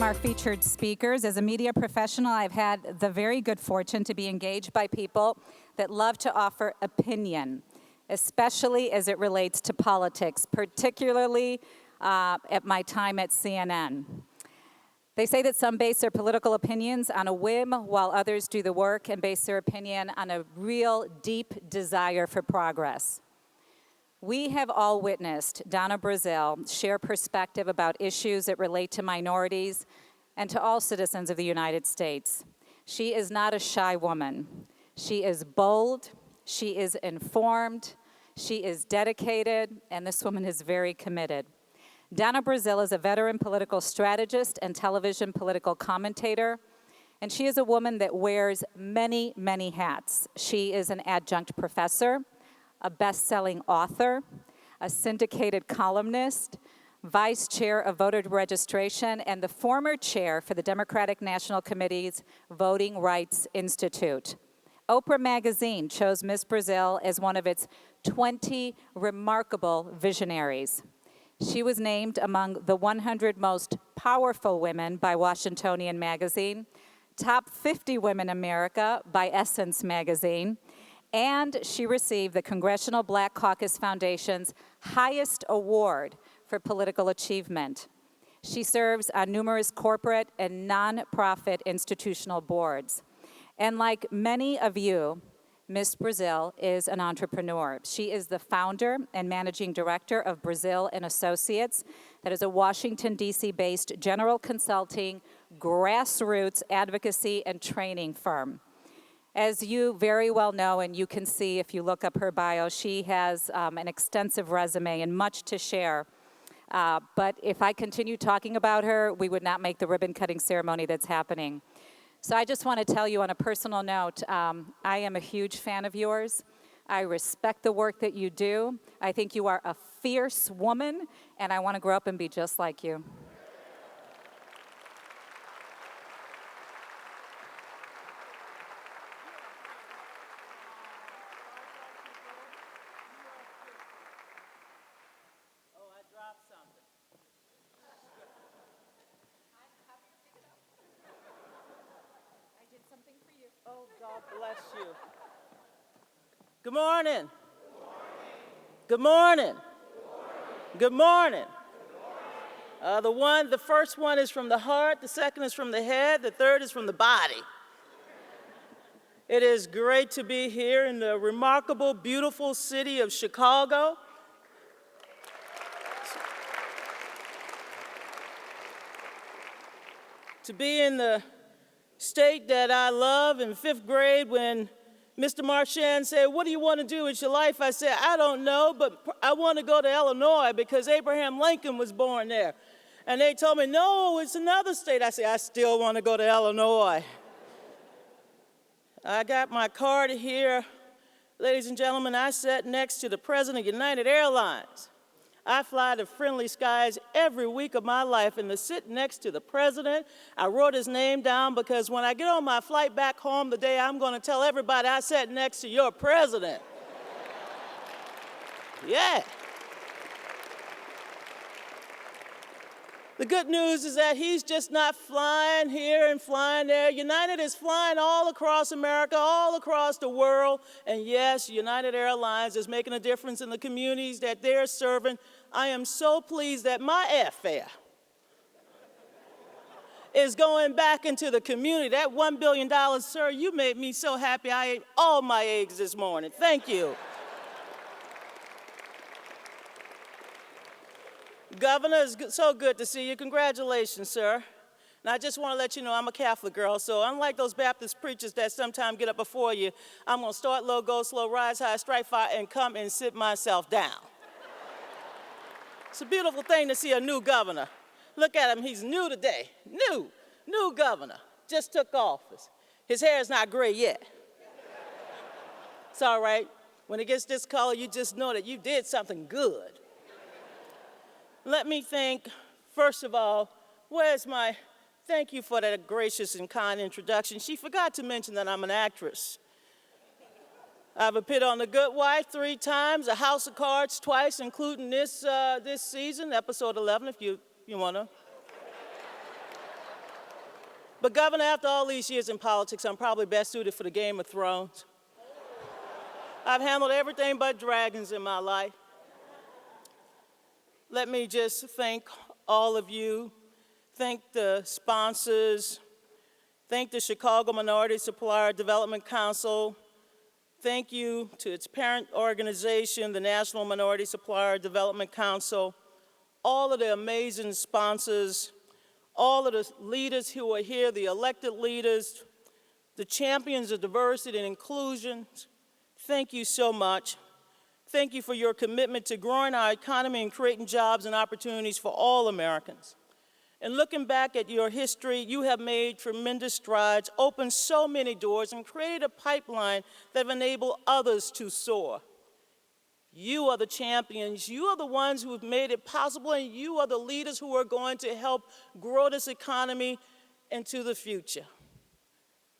our featured speakers. As a media professional, I've had the very good fortune to be engaged by people that love to offer opinion, especially as it relates to politics, particularly at my time at CNN. They say that some base their political opinions on a whim while others do the work and base their opinion on a real deep desire for progress. We have all witnessed Donna Brazile share perspective about issues that relate to minorities and to all citizens of the United States. She is not a shy woman. She is bold, she is informed, she is dedicated, and this woman is very committed. Donna Brazile is a veteran political strategist and television political commentator, and she is a woman that wears many, many hats. She is an adjunct professor, a best-selling author, a syndicated columnist, vice chair of voter registration, and the former chair for the Democratic National Committee's Voting Rights Institute. Oprah magazine chose Ms. Brazile as one of its 20 remarkable visionaries. She was named among the 100 most powerful women by Washingtonian magazine, top 50 women in America by Essence magazine, and she received the Congressional Black Caucus Foundation's highest award for political achievement. She serves on numerous corporate and nonprofit institutional boards. And like many of you, Ms. Brazile is an entrepreneur. She is the founder and managing director of Brazile and Associates, that is a Washington, D.C.-based general consulting, grassroots advocacy and training firm. As you very well know, and you can see if you look up her bio, she has an extensive resume and much to share. But if I continue talking about her, we would not make the ribbon-cutting ceremony that's happening. So I just want to tell you on a personal note, I am a huge fan of yours. I respect the work that you do. I think you are a fierce woman, and I want to grow up and be just like you. Oh, God bless you. Good morning. Good morning. Good morning. The first one is from the heart, the second is from the head, the third is from the body. It is great to be here in the remarkable, beautiful city of Chicago. To be in the state that I love in 5th grade when Mr. Marchand said, "What do you want to do with your life?" I said, "I don't know, but I want to go to Illinois because Abraham Lincoln was born there." And they told me, "No, it's another state." I said, "I still want to go to Illinois." I got my card here. Ladies and gentlemen, I sat next to the president of United Airlines. I fly to friendly skies every week of my life, and to sit next to the president, I wrote his name down because when I get on my flight back home today, I'm going to tell everybody I sat next to your president. Yeah. The good news is that he's just not flying here and flying there. United is flying all across America, all across the world. And yes, United Airlines is making a difference in the communities that they're serving. I am so pleased that my airfare is going back into the community. That $1 billion, sir, you made me so happy. I ate all my eggs this morning. Thank you. Governor, it's so good to see you. Congratulations, sir. And I just want to let you know I'm a Catholic girl, so unlike those Baptist preachers that sometimes get up before you, I'm going to start low, go slow, rise high, strike fire, and come and sit myself down. It's a beautiful thing to see a new governor. Look at him. He's new today. New governor. Just took office. His hair is not gray yet. It's all right. When it gets this color, you just know that you did something good. Let me thank, first of all, where's my thank you for that gracious and kind introduction. She forgot to mention that I'm an actress. I've appeared on The Good Wife 3 times, A House of Cards twice, including this season, episode 11, if you want to. But Governor, after all these years in politics, I'm probably best suited for the Game of Thrones. I've handled everything but dragons in my life. Let me just thank all of you, thank the sponsors, thank the Chicago Minority Supplier Development Council, thank you to its parent organization, the National Minority Supplier Development Council, all of the amazing sponsors, all of the leaders who are here, the elected leaders, the champions of diversity and inclusion. Thank you so much. Thank you for your commitment to growing our economy and creating jobs and opportunities for all Americans. And looking back at your history, you have made tremendous strides, opened so many doors, and created a pipeline that have enabled others to soar. You are the champions. You are the ones who have made it possible, and you are the leaders who are going to help grow this economy into the future.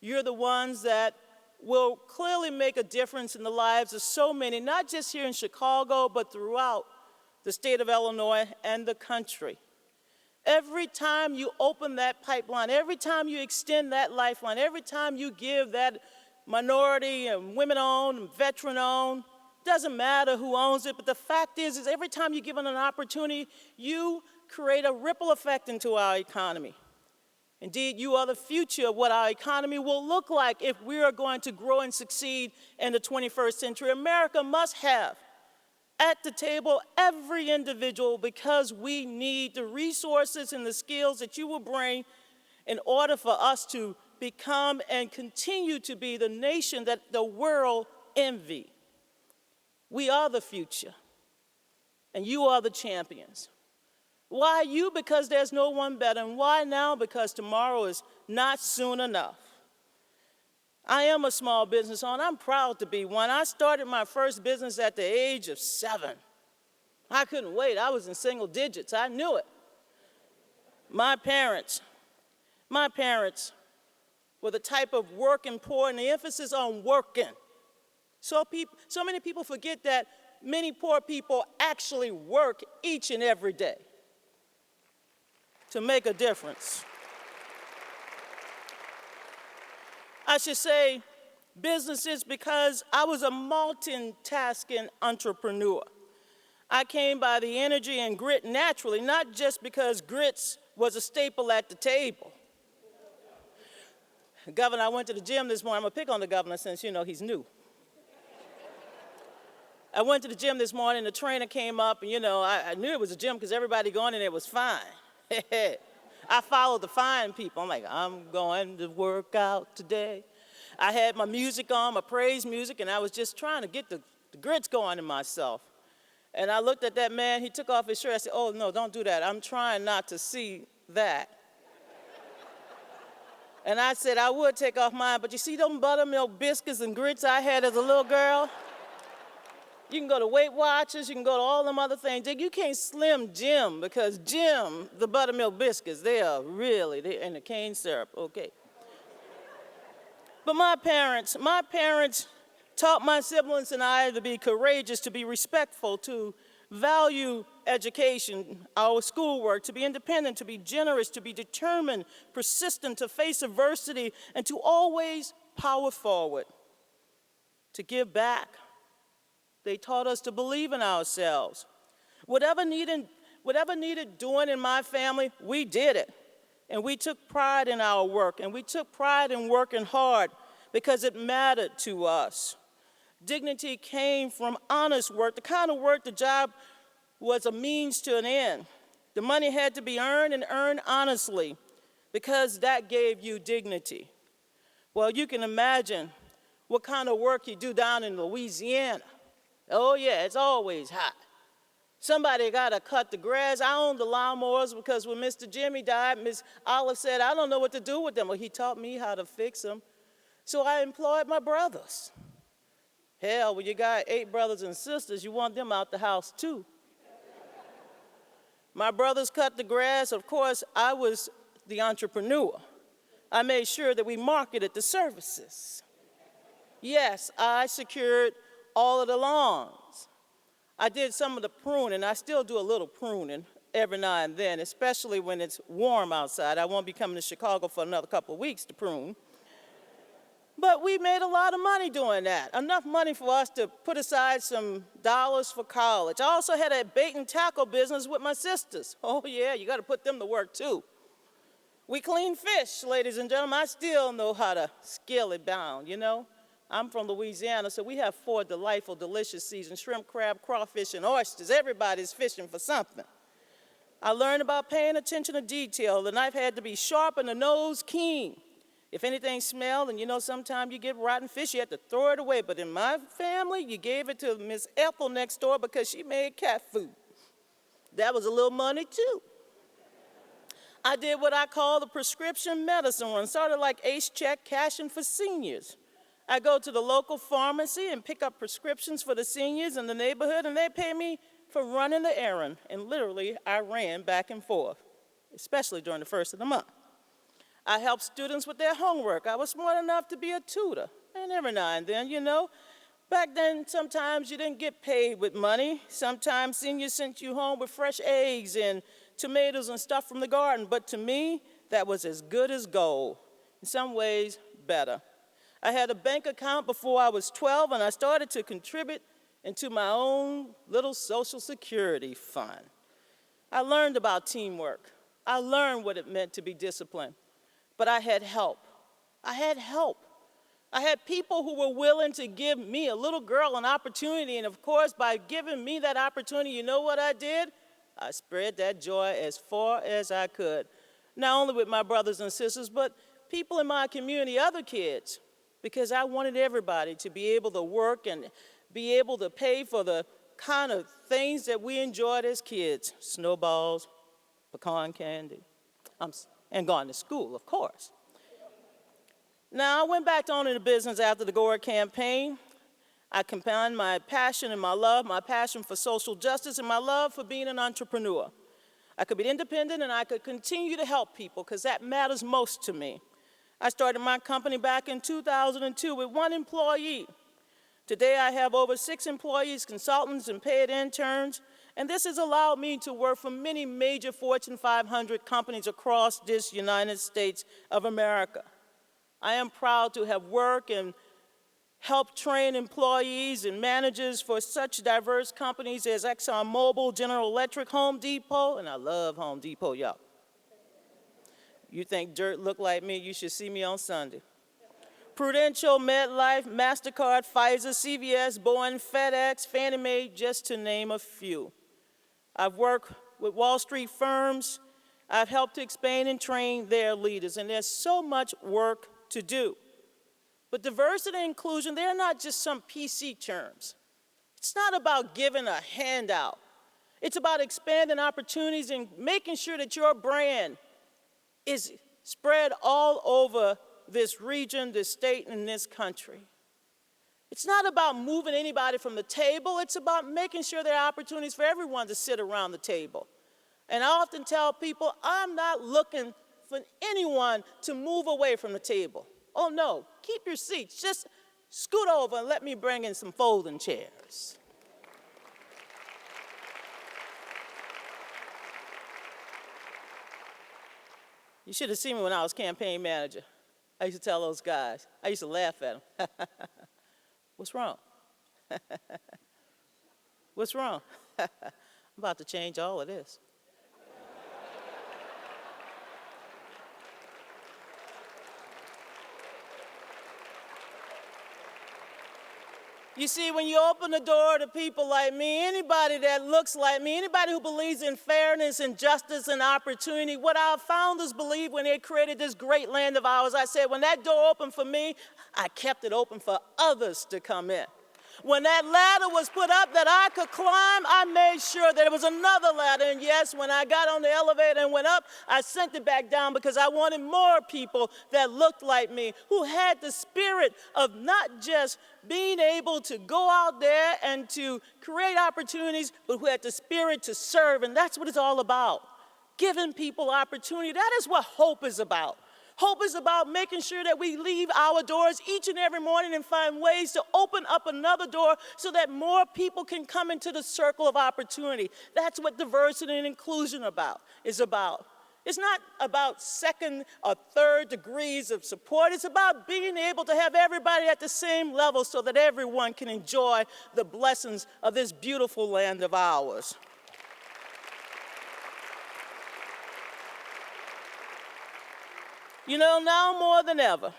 You're the ones that will clearly make a difference in the lives of so many, not just here in Chicago, but throughout the state of Illinois and the country. Every time you open that pipeline, every time you extend that lifeline, every time you give that minority and women-owned and veteran-owned, doesn't matter who owns it, but the fact is every time you give them an opportunity, you create a ripple effect into our economy. Indeed, you are the future of what our economy will look like if we are going to grow and succeed in the 21st century. America must have at the table every individual, because we need the resources and the skills that you will bring in order for us to become and continue to be the nation that the world envy. We are the future, and you are the champions. Why you? Because there's no one better. And why now? Because tomorrow is not soon enough. I am a small business owner. I'm proud to be one. I started my first business at the age of 7. I couldn't wait. I was in single digits. I knew it. My parents were the type of working poor, and the emphasis on working. So many people forget that many poor people actually work each and every day to make a difference. I should say businesses because I was a multitasking entrepreneur. I came by the energy and grit naturally, not just because grits was a staple at the table. Governor, I went to the gym this morning. I'm going to pick on the governor since, he's new. I went to the gym this morning, the trainer came up, and, I knew it was a gym because everybody going in there was fine. I followed the fine people. I'm like, I'm going to work out today. I had my music on, my praise music, and I was just trying to get the grits going in myself. And I looked at that man. He took off his shirt. I said, oh, no, don't do that. I'm trying not to see that. And I said, I would take off mine, but you see them buttermilk biscuits and grits I had as a little girl? You can go to Weight Watchers, you can go to all them other things. You can't slim Jim, because Jim, the buttermilk biscuits, they're and the cane syrup, okay. But my parents taught my siblings and I to be courageous, to be respectful, to value education, our schoolwork, to be independent, to be generous, to be determined, persistent, to face adversity, and to always power forward, to give back. They taught us to believe in ourselves. Whatever needed doing in my family, we did it. And we took pride in our work, and we took pride in working hard because it mattered to us. Dignity came from honest work, the kind of work the job was a means to an end. The money had to be earned and earned honestly because that gave you dignity. Well, you can imagine what kind of work you do down in Louisiana. Oh, yeah, it's always hot. Somebody got to cut the grass. I owned the lawnmowers because when Mr. Jimmy died, Ms. Olive said, I don't know what to do with them. Well, he taught me how to fix them. So I employed my brothers. Hell, when you got 8 brothers and sisters, you want them out the house too. My brothers cut the grass. Of course, I was the entrepreneur. I made sure that we marketed the services. Yes, I secured all of the lawns. I did some of the pruning. I still do a little pruning. every now and then, especially when it's warm outside. I won't be coming to Chicago for another couple of weeks to prune. But we made a lot of money doing that, enough money for us to put aside some dollars for college. I also had a bait and tackle business with my sisters. Oh yeah, you gotta put them to work too. We clean fish, ladies and gentlemen. I still know how to scale it down, you know? I'm from Louisiana, so we have 4 delightful, delicious seasons: shrimp, crab, crawfish, and oysters. Everybody's fishing for something. I learned about paying attention to detail. The knife had to be sharp and the nose keen. If anything smelled, and you know sometimes you get rotten fish, you have to throw it away. But in my family, you gave it to Miss Ethel next door because she made cat food. That was a little money too. I did what I call the prescription medicine run, sort of like Ace Check cashing for seniors. I go to the local pharmacy and pick up prescriptions for the seniors in the neighborhood, and they pay me for running the errand. And literally, I ran back and forth, especially during the first of the month. I helped students with their homework. I was smart enough to be a tutor. And every now and then, you know, back then, sometimes you didn't get paid with money. Sometimes seniors sent you home with fresh eggs and tomatoes and stuff from the garden. But to me, that was as good as gold. In some ways, better. I had a bank account before I was 12, and I started to contribute into my own little Social Security fund. I learned about teamwork. I learned what it meant to be disciplined. But I had help. I had help. I had people who were willing to give me, a little girl, an opportunity. And of course, by giving me that opportunity, you know what I did? I spread that joy as far as I could. Not only with my brothers and sisters, but people in my community, other kids. Because I wanted everybody to be able to work and be able to pay for the kind of things that we enjoyed as kids. Snowballs, pecan candy, and gone to school, of course. Now, I went back on into business after the Gore campaign. I combined my passion and my love, my passion for social justice and my love for being an entrepreneur. I could be independent and I could continue to help people because that matters most to me. I started my company back in 2002 with 1 employee. Today, I have over 6 employees, consultants, and paid interns. And this has allowed me to work for many major Fortune 500 companies across this United States of America. I am proud to have worked and helped train employees and managers for such diverse companies as ExxonMobil, General Electric, Home Depot, and I love Home Depot, y'all. You think dirt look like me, you should see me on Sunday. Prudential, MetLife, MasterCard, Pfizer, CVS, Boeing, FedEx, Fannie Mae, just to name a few. I've worked with Wall Street firms. I've helped to expand and train their leaders, and there's so much work to do. But diversity and inclusion, they're not just some PC terms. It's not about giving a handout. It's about expanding opportunities and making sure that your brand is spread all over this region, this state, and this country. It's not about moving anybody from the table. It's about making sure there are opportunities for everyone to sit around the table. And I often tell people, I'm not looking for anyone to move away from the table. Oh no, keep your seats. Just scoot over and let me bring in some folding chairs. You should have seen me when I was campaign manager. I used to tell those guys, I used to laugh at them. What's wrong? What's wrong? I'm about to change all of this. You see, when you open the door to people like me, anybody that looks like me, anybody who believes in fairness and justice and opportunity, what our founders believed when they created this great land of ours, I said, when that door opened for me, I kept it open for others to come in. When that ladder was put up that I could climb, I made sure that there was another ladder. And yes, when I got on the elevator and went up, I sent it back down because I wanted more people that looked like me, who had the spirit of not just being able to go out there and to create opportunities, but who had the spirit to serve. And that's what it's all about, giving people opportunity. That is what hope is about. Hope is about making sure that we leave our doors each and every morning and find ways to open up another door so that more people can come into the circle of opportunity. That's what diversity and inclusion is about. It's not about second or third degrees of support. It's about being able to have everybody at the same level so that everyone can enjoy the blessings of this beautiful land of ours. You know, now more than ever,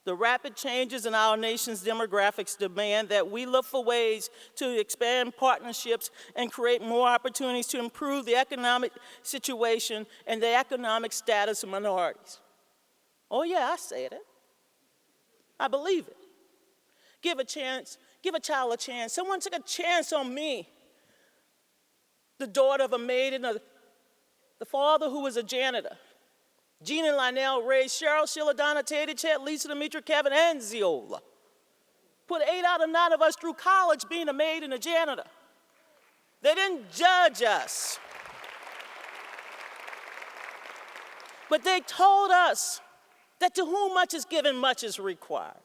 the rapid changes in our nation's demographics demand that we look for ways to expand partnerships and create more opportunities to improve the economic situation and the economic status of minorities. Oh yeah, I said it. I believe it. Give a child a chance. Someone took a chance on me, the daughter of a maid and the father who was a janitor. Jean and Lionel raised Cheryl, Sheila, Donna, Teddy, Chet, Lisa, Demetria, Kevin, and Ziola. Put 8 out of 9 of us through college being a maid and a janitor. They didn't judge us. But they told us that to whom much is given, much is required.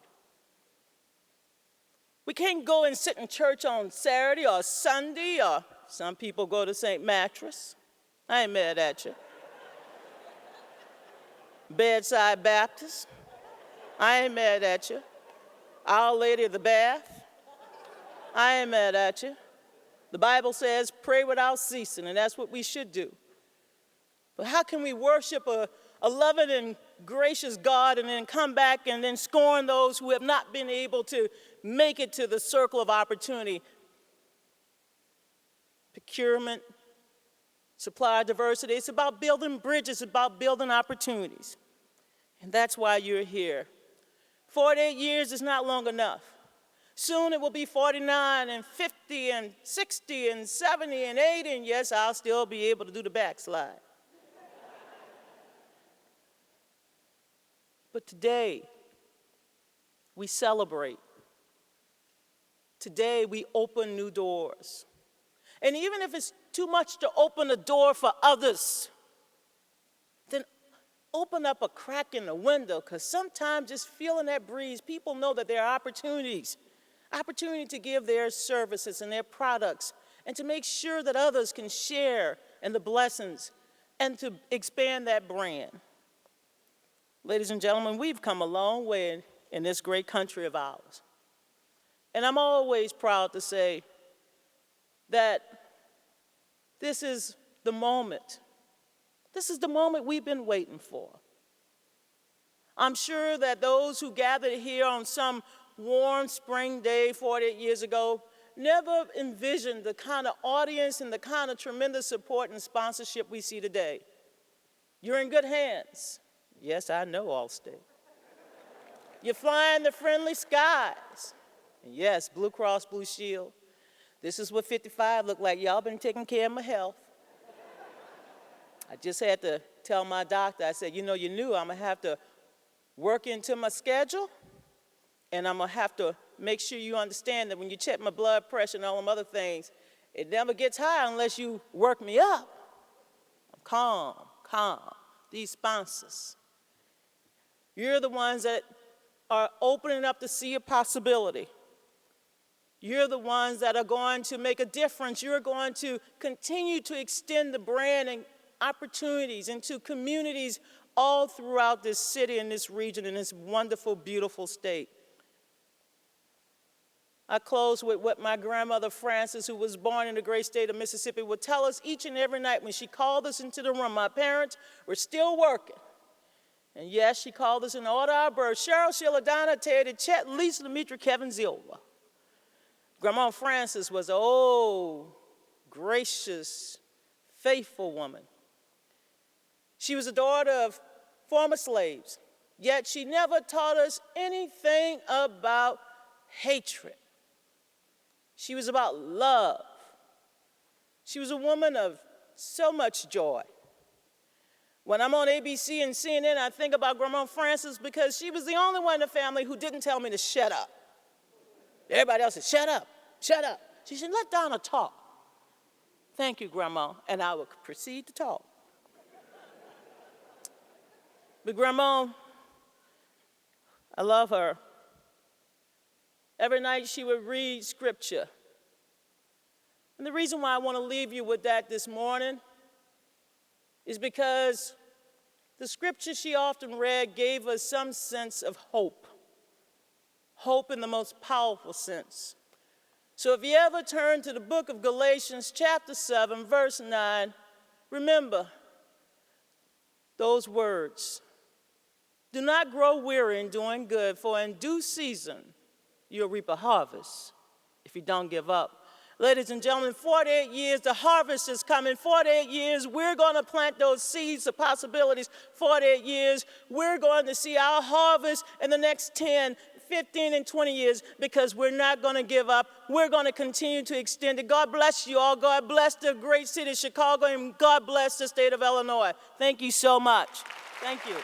We can't go and sit in church on Saturday or Sunday, or some people go to St. Mattress. I ain't mad at you. Bedside Baptist. I ain't mad at you. Our Lady of the Bath. I ain't mad at you. The Bible says, pray without ceasing, and that's what we should do. But how can we worship a loving and gracious God and then come back and then scorn those who have not been able to make it to the circle of opportunity? Procurement, supplier diversity, it's about building bridges, it's about building opportunities. And that's why you're here. 48 years is not long enough. Soon it will be 49 and 50 and 60 and 70 and 80, and yes, I'll still be able to do the backslide. But today, we celebrate. Today, we open new doors. And even if it's too much to open a door for others, then open up a crack in the window, because sometimes just feeling that breeze, people know that there are opportunity to give their services and their products, and to make sure that others can share in the blessings and to expand that brand. Ladies and gentlemen, we've come a long way in this great country of ours. And I'm always proud to say that this is the moment. This is the moment we've been waiting for. I'm sure that those who gathered here on some warm spring day 48 years ago never envisioned the kind of audience and the kind of tremendous support and sponsorship we see today. You're in good hands. Yes, I know Allstate. You're flying the friendly skies. And yes, Blue Cross Blue Shield. This is what 55 look like. Y'all been taking care of my health. I just had to tell my doctor, I said, you know, you knew I'm going to have to work into my schedule, and I'm going to have to make sure you understand that when you check my blood pressure and all them other things, it never gets high unless you work me up. I'm calm. These sponsors. You're the ones that are opening up to see a possibility. You're the ones that are going to make a difference. You're going to continue to extend the brand and opportunities into communities all throughout this city and this region and this wonderful, beautiful state. I close with what my grandmother Frances, who was born in the great state of Mississippi, would tell us each and every night when she called us into the room. My parents were still working. And yes, she called us in order of our birth. Cheryl, Sheila, Donna, Teddy, Chet, Lisa, Demetria, Kevin, Ziola. Grandma Frances was an old, gracious, faithful woman. She was a daughter of former slaves, yet she never taught us anything about hatred. She was about love. She was a woman of so much joy. When I'm on ABC and CNN, I think about Grandma Frances because she was the only one in the family who didn't tell me to shut up. Everybody else said, shut up, shut up. She said, let Donna talk. Thank you, Grandma, and I will proceed to talk. But Grandma, I love her. Every night she would read scripture. And the reason why I want to leave you with that this morning is because the scripture she often read gave us some sense of hope. Hope in the most powerful sense. So if you ever turn to the book of Galatians chapter 7, verse 9, remember those words. Do not grow weary in doing good, for in due season you'll reap a harvest if you don't give up. Ladies and gentlemen, 48 years, the harvest is coming. 48 years, we're going to plant those seeds of possibilities. 48 years, we're going to see our harvest in the next 10, 15, and 20 years because we're not going to give up. We're going to continue to extend it. God bless you all. God bless the great city of Chicago, and God bless the state of Illinois. Thank you so much. Thank you.